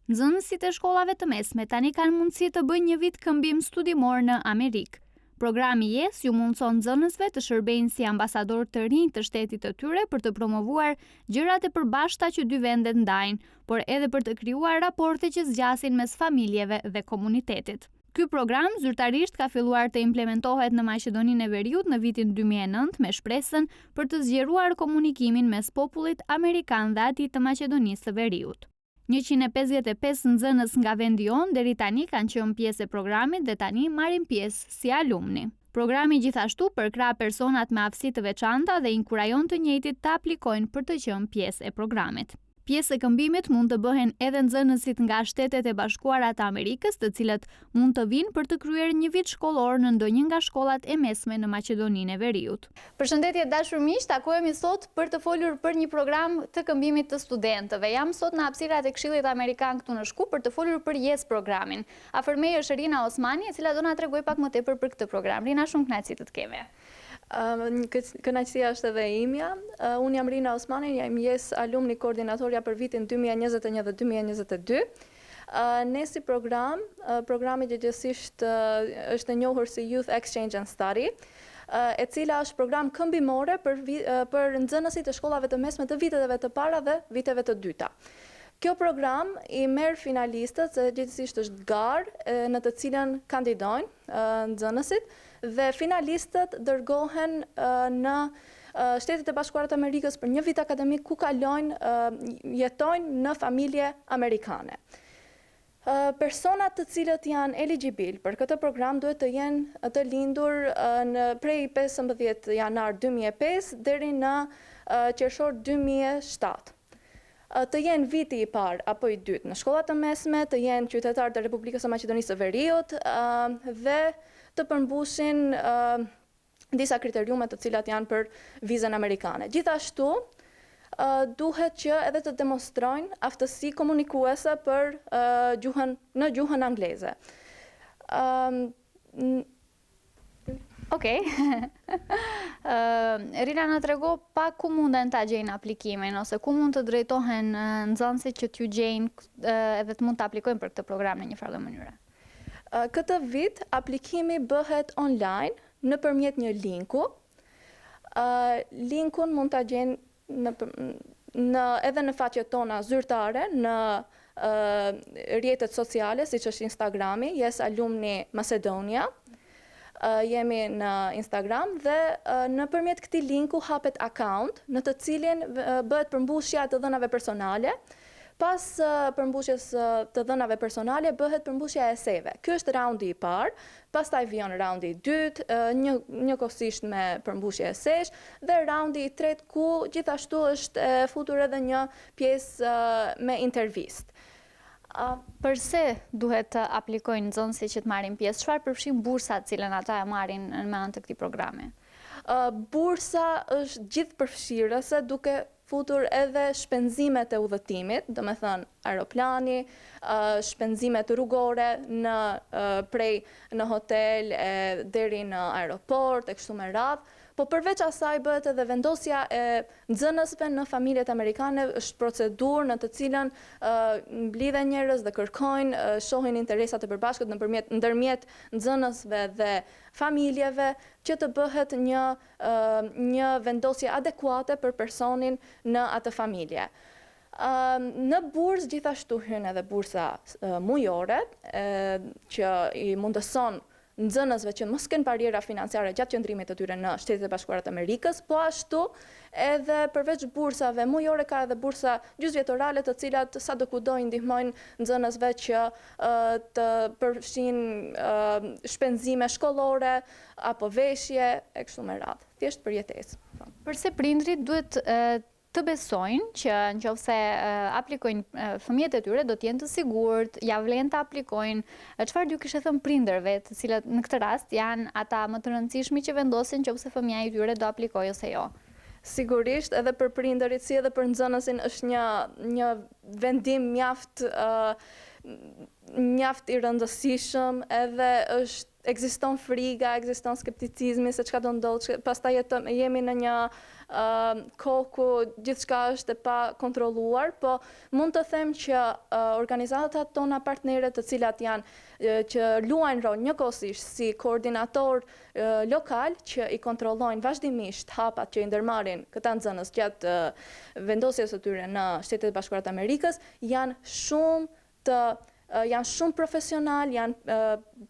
Nxënësit e shkollave të mesme tani kanë mundësi të bëjnë një vit këmbim studimor në Amerikë. Programi YES ju mundëson nxënësve të shërbejnë si ambasadorë të rinj të shtetit të tyre për të promovuar gjërat e përbashkëta që dy vendet ndajnë, por edhe për të krijuar raporte që zgjasin mes familjeve dhe komunitetit. Ky program zyrtarisht ka filluar të implementohet në Maqedoninë e Veriut në vitin 2009 me shpresën për të zgjeruar komunikimin mes popullit amerikan dhe atij të Maqedonisë së Veriut. 155 nxënës nga vendi jon deri tani kanë qenë pjesë e programit dhe tani marrin pjesë si alumni. Programi gjithashtu përkrah personat me aftësi të veçanta dhe inkurajon të njëjtit të aplikojnë për të qenë pjesë e programit. Pjesë e këmbimit mund të bëhen edhe nxënësit nga Shtetet e Bashkuara të Amerikës, të cilët mund të vinë për të kryer një vit shkollor në ndonjë nga shkollat e mesme në Maqedoninë e Veriut. Përshëndetje dashur miq, takohemi sot për të folur për një program të këmbimit të studentëve. Jam sot në hapësirat e Këshillit Amerikan këtu në Shkup për të folur për YES programin. Afër meje është Rina Osmani, e cila do na tregoj pak më tepër për këtë program. Rina, shumë kënaqësi të të kemi. Kënaqësia është edhe imja. Unë jam Rina Osmani, jam YES alumni koordinatorja për vitin 2021 dhe 2022. Ne si programi gjithësisht është e njohur si Youth Exchange and Study, e cila është program këmbimore për nxënësit e shkollave të mesme të viteve të para dhe viteve të dyta. Kjo program i merr finalistët, se gjithsesi është garë në të cilën kandidojnë nxënësit dhe finalistët dërgohen në Shtetet e Bashkuara të Amerikës për një vit akademik ku jetojnë në familje amerikane. Personat të cilët janë eligibil për këtë program duhet të jenë të lindur prej 15 janar 2005 deri në qershor 2007. Të jenë viti i parë apo i dytë në shkollat të mesme, të jenë qytetarë të Republikës së Maqedonisë së Veriut dhe të përmbushin disa kriteriume të cilat janë për vizën amerikane. Gjithashtu, duhet që edhe të demonstrojnë aftësi komunikuese për në gjuhën angleze. Okej. Rina, na trego pak ku munden ta gjejnë aplikimin ose ku mund të drejtohen nxënësit që t'ju gjejnë edhe të mund të aplikojnë për këtë program në një farë mënyrë. Këtë vit aplikimi bëhet online nëpërmjet një linku. Linkun mund ta gjejnë edhe në faqet tona zyrtare në rrjetet sociale siç është Instagrami, YES Alumni Macedonia. Jemi në Instagram dhe nëpërmjet këtij linku hapet account në të cilin bëhet përmbushja të dhënave personale. Pas përmbushjes të dhënave personale bëhet përmbushja e eseve. Ky është raundi i parë, pastaj vjen raundi i dytë, njëkohësisht me përmbushje esesh dhe raundi i tretë ku gjithashtu është futur edhe një pjesë me intervistë. Përse duhet të aplikojnë nxënësit që të marrin pjesë? Çfarë përfshin bursat të cilën ata e marrin me anë të këtij programi? Bursa është gjithëpërfshirëse duke futur edhe shpenzimet e udhëtimit, domethënë aeroplani, shpenzimet rrugore në hotel deri në aeroport e kështu me radhë. Po përveç asaj bëhet edhe vendosja e nxënësve në familjet amerikane, është procedurë në të cilën mblidhen njerëz dhe kërkojnë, shohin interesat e përbashkët ndërmjet nxënësve dhe familjeve që të bëhet një vendosje adekuate për personin në atë familje. Në bursë gjithashtu hyn edhe bursa mujore që i mundëson nxënësve që mos kenë barriera financiare gjatë qëndrimit të tyre në Shtetet e Bashkuara të Amerikës, po ashtu edhe përveç bursave mujore ka edhe bursa gjysmëvjetorale të cilat sadokudo i ndihmojnë nxënësve që të përfshin shpenzime shkollore apo veshje e kështu me radhë, thjesht për jetesë. Përse prindrit duhet të besojnë që nëse aplikojnë fëmijët e tyre do të jenë të sigurt, ja vlen të aplikojnë. Çfarë ju kishte thënë prindërve, të cilët në këtë rast janë ata më të rëndësishmi që vendosin nëse fëmia i tyre do aplikojë ose jo? Sigurisht, edhe për prindërit si edhe për nxënësin është një vendim mjaft i rëndësishëm, edhe është ekziston friga, ekziston skepticizmi se çka do ndodhë, pastaj jemi në një kohë ku gjithçka është e pa kontrolluar, po mund të them që organizatat tona partnere të cilat janë që luajnë rol njëkohësisht si koordinator lokal që i kontrollojnë vazhdimisht hapat që i ndërmarrin këta nxënës gjatë vendosjes së tyre në Shtetet e Bashkuara të Amerikës, janë shumë profesional, janë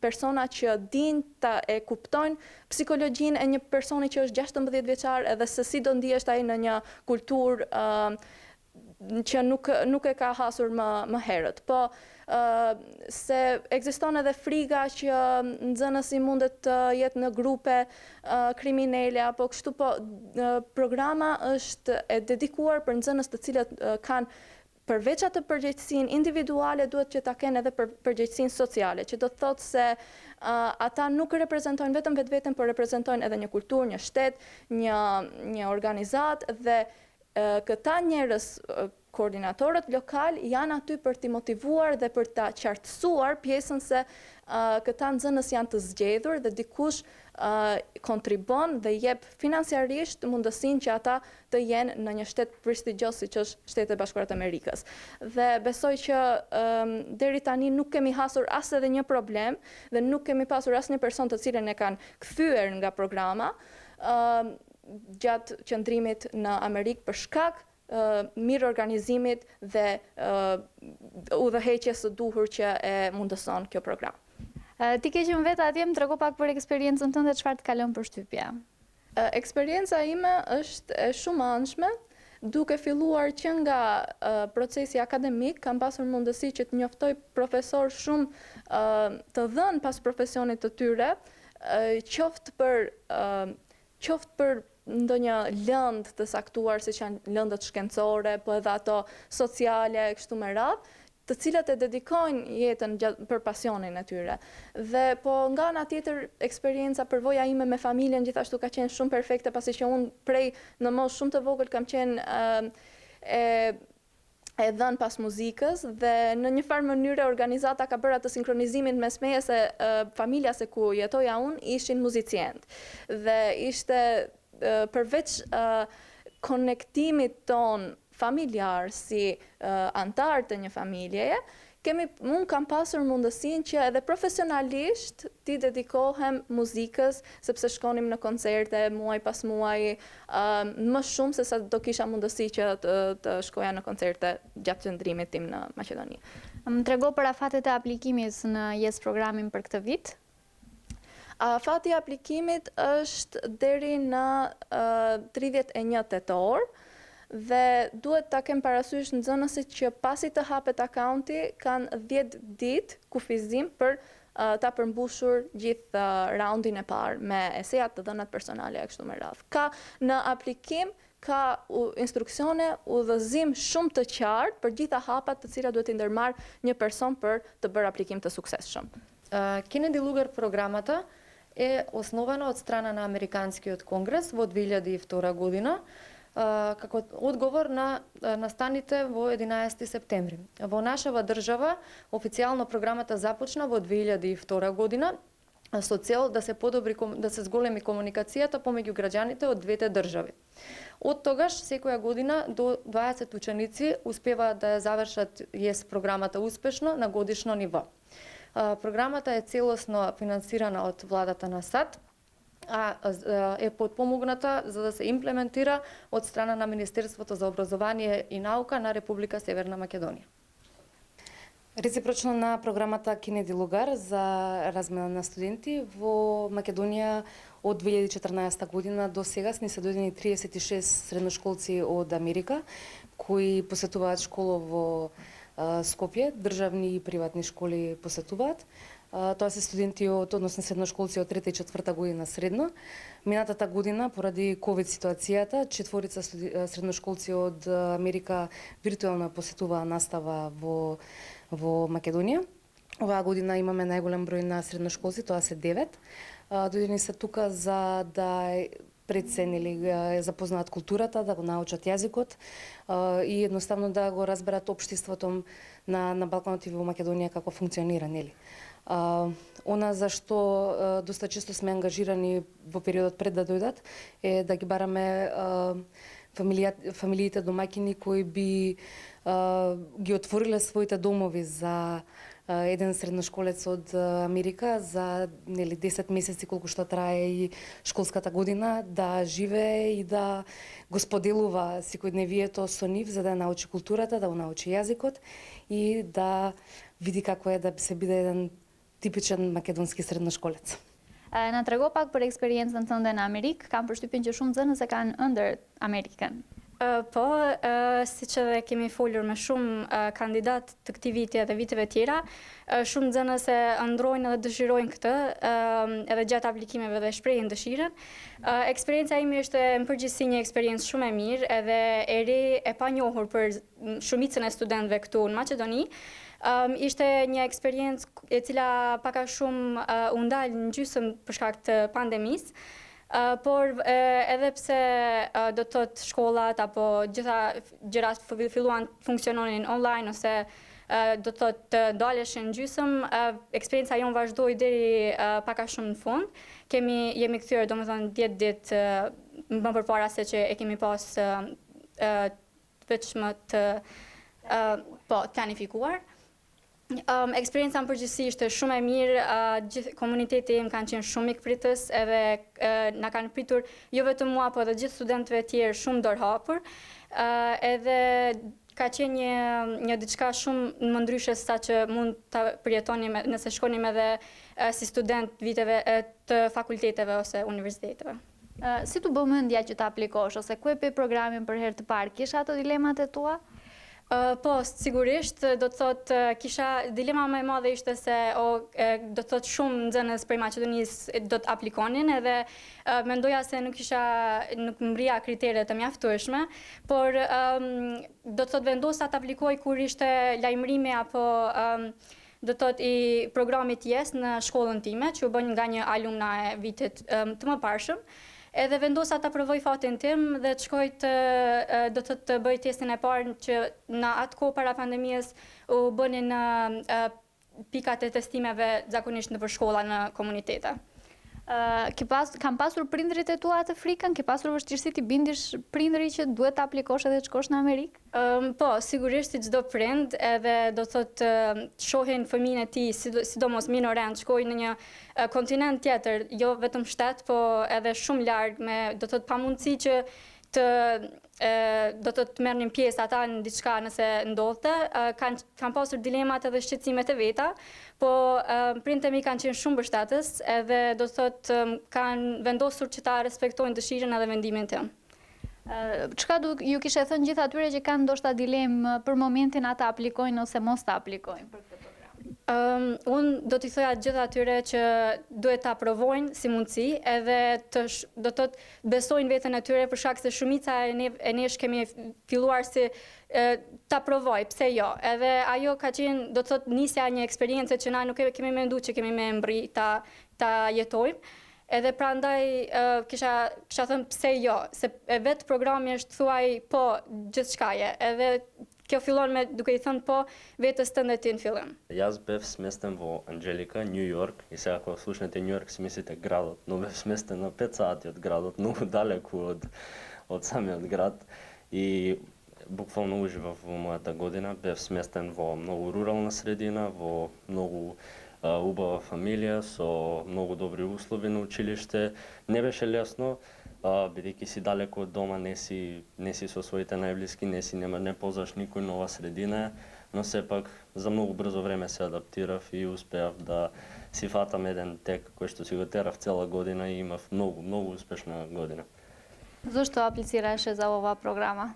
persona që din ta e kuptojnë psikologjinë e një personi që është 16 vjeçar edhe se si do ndihesh ai në një kulturë që nuk e ka hasur më herët. Po se ekziston edhe friga që nxënësi mundet të jetë në grupe kriminale apo kështu, po programa është e dedikuar për nxënës të cilët kanë përveç atë përgjegjësinë individuale, duhet që ta kenë edhe përgjegjësinë sociale, që do të thotë se ata nuk reprezentojnë vetëm vetveten, por reprezentojnë edhe një kulturë, një shtet, një organizat dhe këta njerëz koordinatorët lokal janë aty për t'i motivuar dhe për ta qartësuar pjesën se këta nxënës janë të zgjedhur dhe dikush kontribon dhe jep financiarisht mundësinë që ata të jenë në një shtet prestigjos siç është Shtetet e Bashkuara të Amerikës. Dhe besoj që deri tani nuk kemi hasur as edhe një problem dhe nuk kemi pasur asnjë person të cilën e kanë kthyer nga programa gjatë qëndrimit në Amerikë për shkak mirë organizimit dhe udhëheqjes së duhur që e mundëson kjo program. Ti ke qenë vetë atje, më trego pak për eksperiencën tënde, çfarë të kalon përshtypja? Eksperienca ime është e shumëanshme, duke filluar që nga procesi akademik, kam pasur mundësi që të njoftoj profesor shumë të dhënë pas profesionit të tyre, qoftë për ndonjë lëndë të saktuar, siç janë lëndët shkencore, po edhe ato sociale, kështu me radhë, të cilat e dedikojnë jetën për pasionin e tyre. Dhe po nga ana tjetër, eksperienca, përvoja ime me familjen gjithashtu ka qenë shumë perfekte, pasi që unë prej në moshë shumë të vogël kam qenë e dhënë pas muzikës dhe në një farë mënyrë organizata ka bërë atë sinkronizimin mes meje se familja se ku jetoja unë ishin muzicientë. Dhe ishte përveç konektimit ton familjar si antar të një familjeje, unë kam pasur mundësinë që edhe profesionalisht t'i dedikohem muzikës, sepse shkonim në koncerte muaj pas muaj, më shumë se sa do kisha mundësi që të shkoja në koncerte gjatë qëndrimit tim në Maqedoni. Më trego për afatet e aplikimit në YES programin për këtë vit? Afati i aplikimit është deri në 31 tetor, dhe duhet ta kem parasysh nxënësit që pasi të hapet akaunti kanë 10 ditë kufizim për ta përmbushur gjithë raundin e parë me esejat të dhënat personale e kështu me radhë. Në aplikim ka instruksione, udhëzim shumë të qartë për gjitha hapat të cilat duhet i ndërmarr një person për të bërë aplikim të suksesshëm. Kennedy Lugar програмата е основана од страна на Американскиот конгрес во 2002 година како одговор на настаните во 11 септември. Во нашава држава официјално програмата започна во 2002 година со цел да се подобри, да се зголеми комуникацијата помеѓу граѓаните од двете држави. Од тогаш секоја година до 20 ученици успеваат да ја завршат YES програмата успешно на годишно ниво. Програмата е целосно финансирана од владата на САД, а е подпомогната за да се имплементира од страна на Министерството за образование и наука на Република Северна Македонија. Реципрочно на програмата Kennedy Lugar за размена на студенти во Македонија од 2014 година до сега ни се дојдени 36 средношколци од Америка кои посетуваат школа во Скопје, државни и приватни школи посетуваат. Тоа се студенти односно средношколци од 3-та и 4-та година средно. Минатата година, поради COVID ситуацијата, 4 средношколци од Америка виртуелно посетуваа настава во Македонија. Оваа година имаме најголем број на средношколци, тоа се 9. Дојдени се тука за да пред се е запознаат културата, да го научат јазикот и едноставно да го разберат општеството на Балканот и во Македонија како функционира, нели. Она за што доста често сме ангажирани во периодот пред да дојдат е да ги бараме фамилиите домаќини кои би ги отвориле своите домови за еден средношколец од Америка за 10 месеци колку што трае и школската година, да живее и да го споделува секојдневието со нив за да научи културата, да го научи јазикот и да види како е да се биде еден типичен македонски средношколец. Na trego pak për eksperiencën tënde në Amerikë, kam përshtypjen që shumë nxënës e kanë ëndër Amerikën. Po, siç edhe kemi folur me shumë kandidat të këtij viti edhe viteve tjera, shumë nxënës e ëndrojnë dhe dëshirojnë këtë, edhe gjatë aplikimeve dhe shprehin dëshirën. Eksperienca ime është në përgjithësi një eksperiencë shumë e mirë, edhe e re e panjohur për shumicën e studentëve këtu në Maqedoni. Ishte një eksperiencë e cila pak a shumë u ndal në gjysmë për shkak të pandemisë, por edhe pse do të thotë shkollat apo gjitha gjërat filluan funksiononin online ose do të thotë daleshin në gjysmë, eksperienca jonë vazhdoi deri pak a shumë në fund. Jemi kthyer domethënë 10 ditë më përpara se që e kemi pas vetëm të planifikuar. Eksperienca në përgjithësi ishte shumë e mirë, gjithë komuniteti im kanë qenë shumë mikpritës edhe na kanë pritur jo vetëm mua, por edhe gjithë studentëve tjerë shumë dorëhapur. Edhe ka qenë një diçka shumë më ndryshe se sa që mund ta përjetonim nëse shkonim edhe si student viteve të fakulteteve ose universiteteve. Si tu bë mendja që ta aplikosh ose ku e pe programin për herë të parë? Kisha ato dilemat e tua? Po, sigurisht, do të thotë kisha dilema më e madhe ishte se do të thotë shumë nxënës prej Maqedonisë do të aplikonin edhe mendoja se nuk mbrija kriteret të mjaftueshme, por do të thotë vendosa të aplikoj kur ishte lajmërimi apo do të thotë i programit YES në shkollën time, që u bën nga një alumna e vitit të mëparshëm. Edhe vendosa ta provoj fatin tim dhe të shkoj do të bëj testin e parë që në atë kohë para pandemisë u bënin pikat e testimeve zakonisht nëpër shkolla në komunitete. Kam pasur prindrit e tua atë frikën? Ke pasur vështirësi ti bindish prindri që duhet të aplikosh edhe të shkosh në Amerikë? Po, sigurisht si çdo prind, edhe do thotë shohin fëmijën e tij, sidomos minorant, shkojnë në një kontinent tjetër, jo vetëm shtet, po edhe shumë larg me do thotë pamundësi që do të merrnin pjesë ata në diçka nëse ndodhte, kanë pasur dilemat edhe shqetësimet e veta, po prindët e mi kanë qenë shumë mbështetës edhe do të thotë kanë vendosur që ta respektojnë dëshirën edhe vendimin tim. Çka ju kishe thënë gjithë atyre që kanë ndoshta dilemë për momentin ata aplikojnë ose mos ta aplikojnë për këtë program? Unë do t'i thoja gjithë atyre që duhet ta provojnë si mundësi edhe do të besojnë veten e tyre për shkak se shumica e nesh kemi filluar si ta provoj, pse jo. Edhe ajo ka qenë do të thotë nisja një eksperiencë që na nuk kemi menduar që kemi me mbri ta jetojmë. Edhe prandaj kisha thënë pse jo, se vetë programi është thuaj po gjithçkaje, edhe kjo fillon me duke I thënë po vetes tënde ti në fillim. Јас бев сместен во Анџелика, Њу Јорк, и сега кога слушнете Њу Јорк си мислите градот, но бев сместен на 5 сати од градот, многу далеку од самиот град и буквално уживав во мојата година, бев сместен во многу рурална средина, во многу убава фамилија, со многу добри услови на училиште. Не беше лесно, бидејќи си далеко од дома, не си со своите најблиски, не познаш никој, нова средина, но сепак за многу брзо време се адаптирав и успеав да си фатам еден тек кој што си го терав цела година и имав многу успешна година. Зошто аплицираше за ова програма?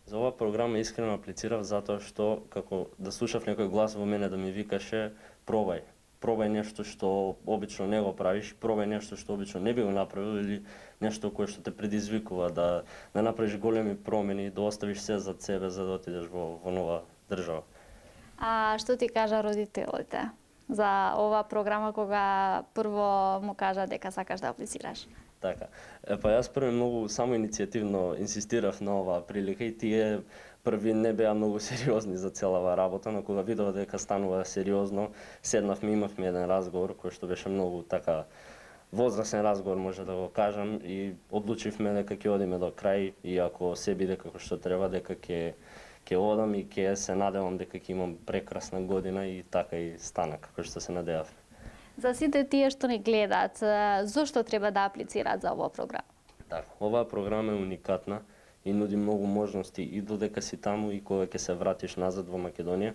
За ова програма искрено аплицирав затоа што како да слушав некој глас во мене да ми викаше пробај нешто што обично не го правиш, пробај нешто што обично не би го направил или нешто кое што те предизвикува да направиш големи промени, да оставиш се зад себе за да отидеш во нова држава. А што ти кажа родителите за ова програма кога прво му кажа дека сакаш да аплицираш? Така. Па јас први многу само иницијативно инсистирав на оваа прилика и тие први не беа многу сериозни за целава работа, но кога видов дека станува сериозно, седнавме, имавме еден разговор кој што беше многу така возрасен разговор, може да го кажам, и одлучивме дека ќе одиме до крај и ако се биде како што треба, дека ќе одам и ќе се надевам дека ќе имам прекрасна година и така и стана како што се надевав. За сите тие што не гледат, зошто треба да аплицираат за оваа програма? Така, оваа програма е уникатна и нуди многу можности и додека си таму и кога ќе се вратиш назад во Македонија.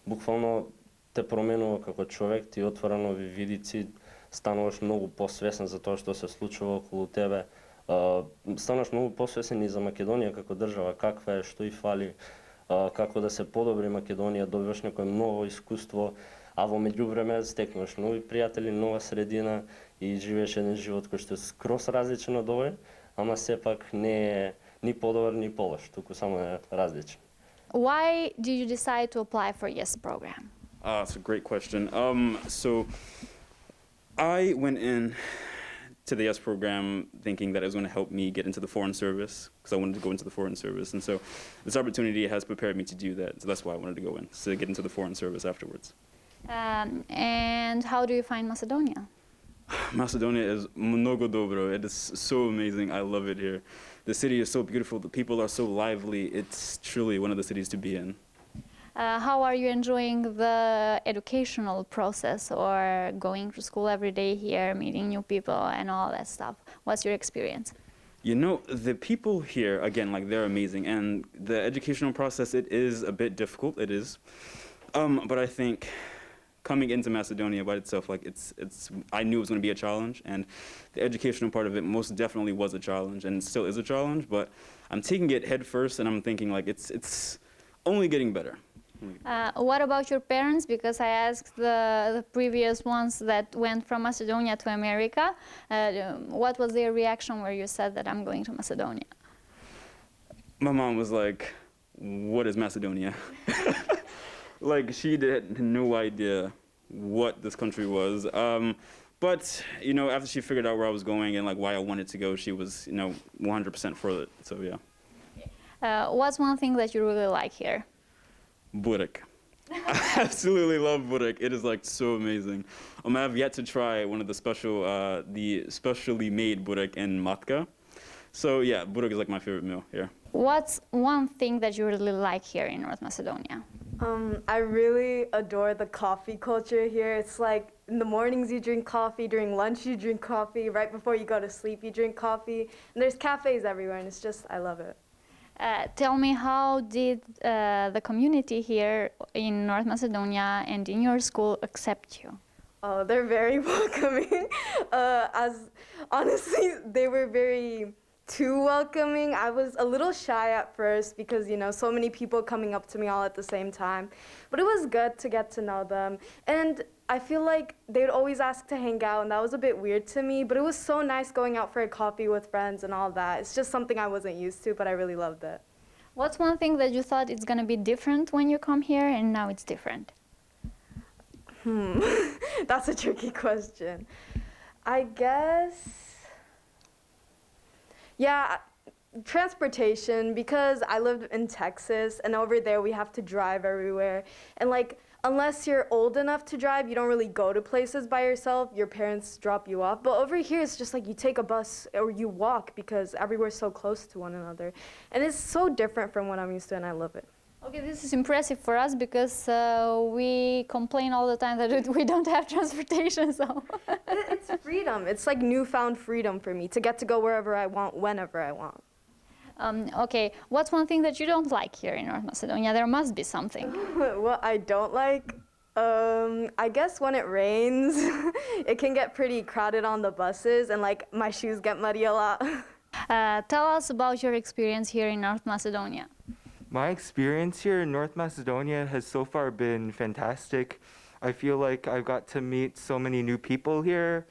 Буквално те променува како човек, ти отвара нови видици, стануваш многу посвесен за тоа што се случува околу тебе. Стануваш многу посвесен и за Македонија како држава, каква е, што и фали, како да се подобри Македонија, добиваш некое ново искуство, а во меѓувреме стекнуваш нови пријатели, нова средина и живееш еден живот кој што е скроз различен од овој, ама сепак не е ни подобар ни полош, туку само е различен. Why did you decide to apply for YES program? It's a great question. So I went in to the YES program thinking that it was going to help me get into the foreign service because I wanted to go into the foreign service. And so this opportunity has prepared me to do that. So that's why I wanted to go in, to get into the foreign service afterwards. And how do you find Macedonia? Macedonia is mnogo dobro. It is so amazing. I love it here. The city is so beautiful. The people are so lively. It's truly one of the cities to be in. How are you enjoying the educational process or going to school every day here, meeting new people and all that stuff? What's your experience? You know, the people here, again, like they're amazing. And the educational process, it is a bit difficult. It is. But I think coming into Macedonia by itself, like I knew it was going to be a challenge, and the educational part of it most definitely was a challenge, and it still is a challenge. But I'm taking it head first, and I'm thinking like it's only getting better. What about your parents? Because I asked the previous ones that went from Macedonia to America. What was their reaction where you said that I'm going to Macedonia? My mom was like, "What is Macedonia?" Like she had no idea what this country was. But you know, after she figured out where I was going and like why I wanted to go, she was 100% for it. So yeah. What's one thing that you really like here? Burek. I absolutely love burek. It is like so amazing. I've yet to try one of the specially made burek in Matka. So yeah, burek is like my favorite meal here. What's one thing that you really like here in North Macedonia? I really adore the coffee culture here. It's like in the mornings you drink coffee, during lunch you drink coffee, right before you go to sleep you drink coffee. And there's cafes everywhere and it's just, I love it. Tell me, how did the community here in North Macedonia and in your school accept you? Oh, they're very welcoming. Honestly, they were very too welcoming. I was a little shy at first because, so many people coming up to me all at the same time. But it was good to get to know them. And I feel like they'd always ask to hang out, and that was a bit weird to me. But it was so nice going out for a coffee with friends and all that. It's just something I wasn't used to, but I really loved it. What's one thing that you thought it's going to be different when you come here and now it's different? That's a tricky question. I guess, yeah, transportation, because I lived in Texas and over there we have to drive everywhere. And like, unless you're old enough to drive, you don't really go to places by yourself. Your parents drop you off. But over here, it's just like you take a bus or you walk because everywhere's so close to one another. And it's so different from what I'm used to, and I love it. Okay, this is impressive for us because we complain all the time that we don't have transportation, so... It's freedom. It's like newfound freedom for me to get to go wherever I want, whenever I want. Okay, what's one thing that you don't like here in North Macedonia? There must be something. What I don't like? I guess when it rains, it can get pretty crowded on the buses and like my shoes get muddy a lot. Tell us about your experience here in North Macedonia. My experience here in North Macedonia has so far been fantastic. I feel like I've got to meet so many new people here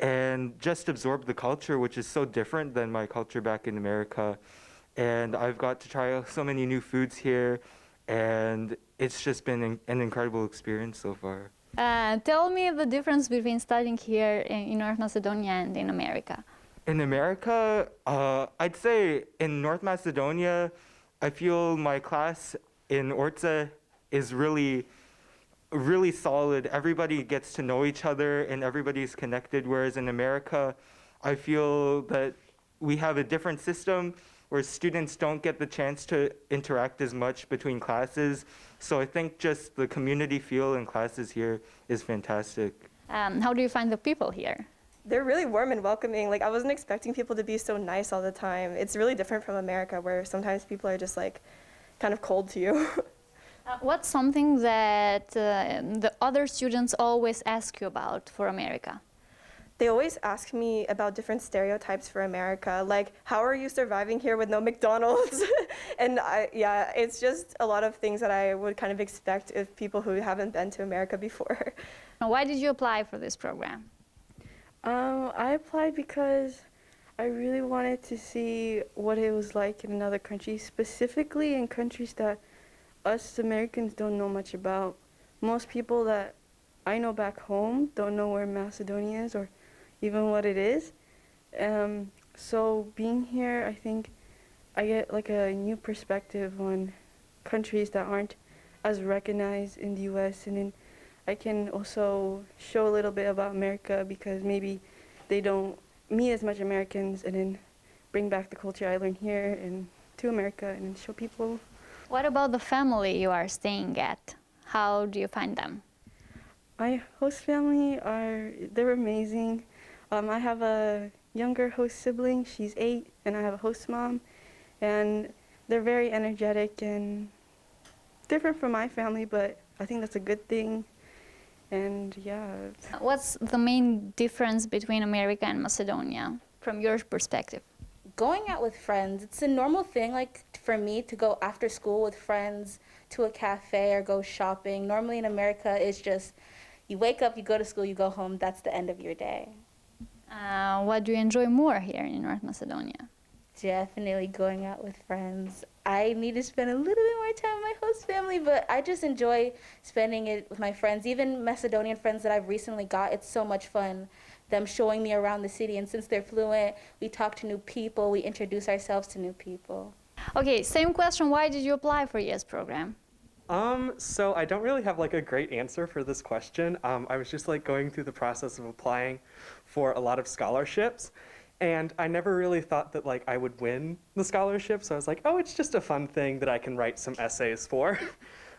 and just absorb the culture, which is so different than my culture back in America. And I've got to try so many new foods here, and it's just been an incredible experience so far. Tell me the difference between studying here in North Macedonia and in America. In America, I'd say in North Macedonia, I feel my class in Orta is really solid. Everybody gets to know each other and everybody's connected, whereas in America, I feel that we have a different system where students don't get the chance to interact as much between classes. So I think just the community feel in classes here is fantastic. How do you find the people here? They're really warm and welcoming. Like, I wasn't expecting people to be so nice all the time. It's really different from America, where sometimes people are just like kind of cold to you. What's something that the other students always ask you about for America? They always ask me about different stereotypes for America, like, how are you surviving here with no McDonald's? And yeah, it's just a lot of things that I would kind of expect of people who haven't been to America before. Why did you apply for this program? I applied because I really wanted to see what it was like in another country, specifically in countries that us Americans don't know much about. Most people that I know back home don't know where Macedonia is or even what it is. So being here, I think I get like a new perspective on countries that aren't as recognized in the US, and then I can also show a little bit about America because maybe they don't meet as much Americans, and then bring back the culture I learned here and to America and then show people. What about the family you are staying at? How do you find them? My host family they're amazing. I have a younger host sibling, she's 8, and I have a host mom, and they're very energetic and different from my family, but I think that's a good thing. And yeah. What's the main difference between America and Macedonia from your perspective? Going out with friends, it's a normal thing, like for me to go after school with friends to a cafe or go shopping. Normally in America, it's just you wake up, you go to school, you go home, that's the end of your day. What do you enjoy more here in North Macedonia? Definitely going out with friends. I need to spend a little bit more time with my host family, but I just enjoy spending it with my friends. Even Macedonian friends that I've recently got, it's so much fun. Them showing me around the city, and since they're fluent, we talk to new people, we introduce ourselves to new people. Okay, same question. Why did you apply for YES program? So I don't really have like a great answer for this question. I was just like going through the process of applying for a lot of scholarships, and I never really thought that like I would win the scholarship. So I was like, oh, it's just a fun thing that I can write some essays for.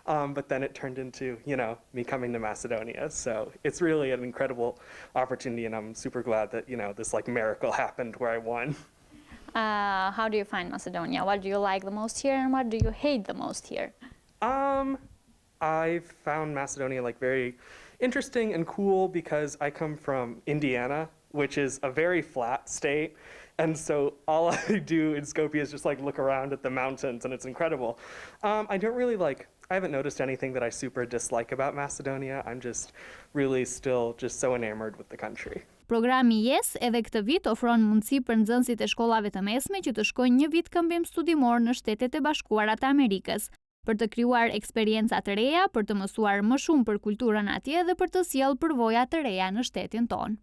But then it turned into, you know, me coming to Macedonia. So it's really an incredible opportunity, and I'm super glad that, you know, this like miracle happened where I won. How do you find Macedonia? What do you like the most here, and what do you hate the most here? I found Macedonia like very interesting and cool because I come from Indiana, which is a very flat state. And so all I do in Skopje is just like look around at the mountains, and it's incredible. I haven't noticed anything that I super dislike about Macedonia. I'm just really still just so enamored with the country. Programi YES edhe këtë vit ofron mundësi për nxënësit e shkollave të mesme që të shkojnë një vit këmbim studimor në Shtetet e Bashkuara të Amerikës, për të krijuar eksperienca të reja, për të mësuar më shumë për kulturën atje dhe për të sjellë përvoja të reja në shtetin tonë.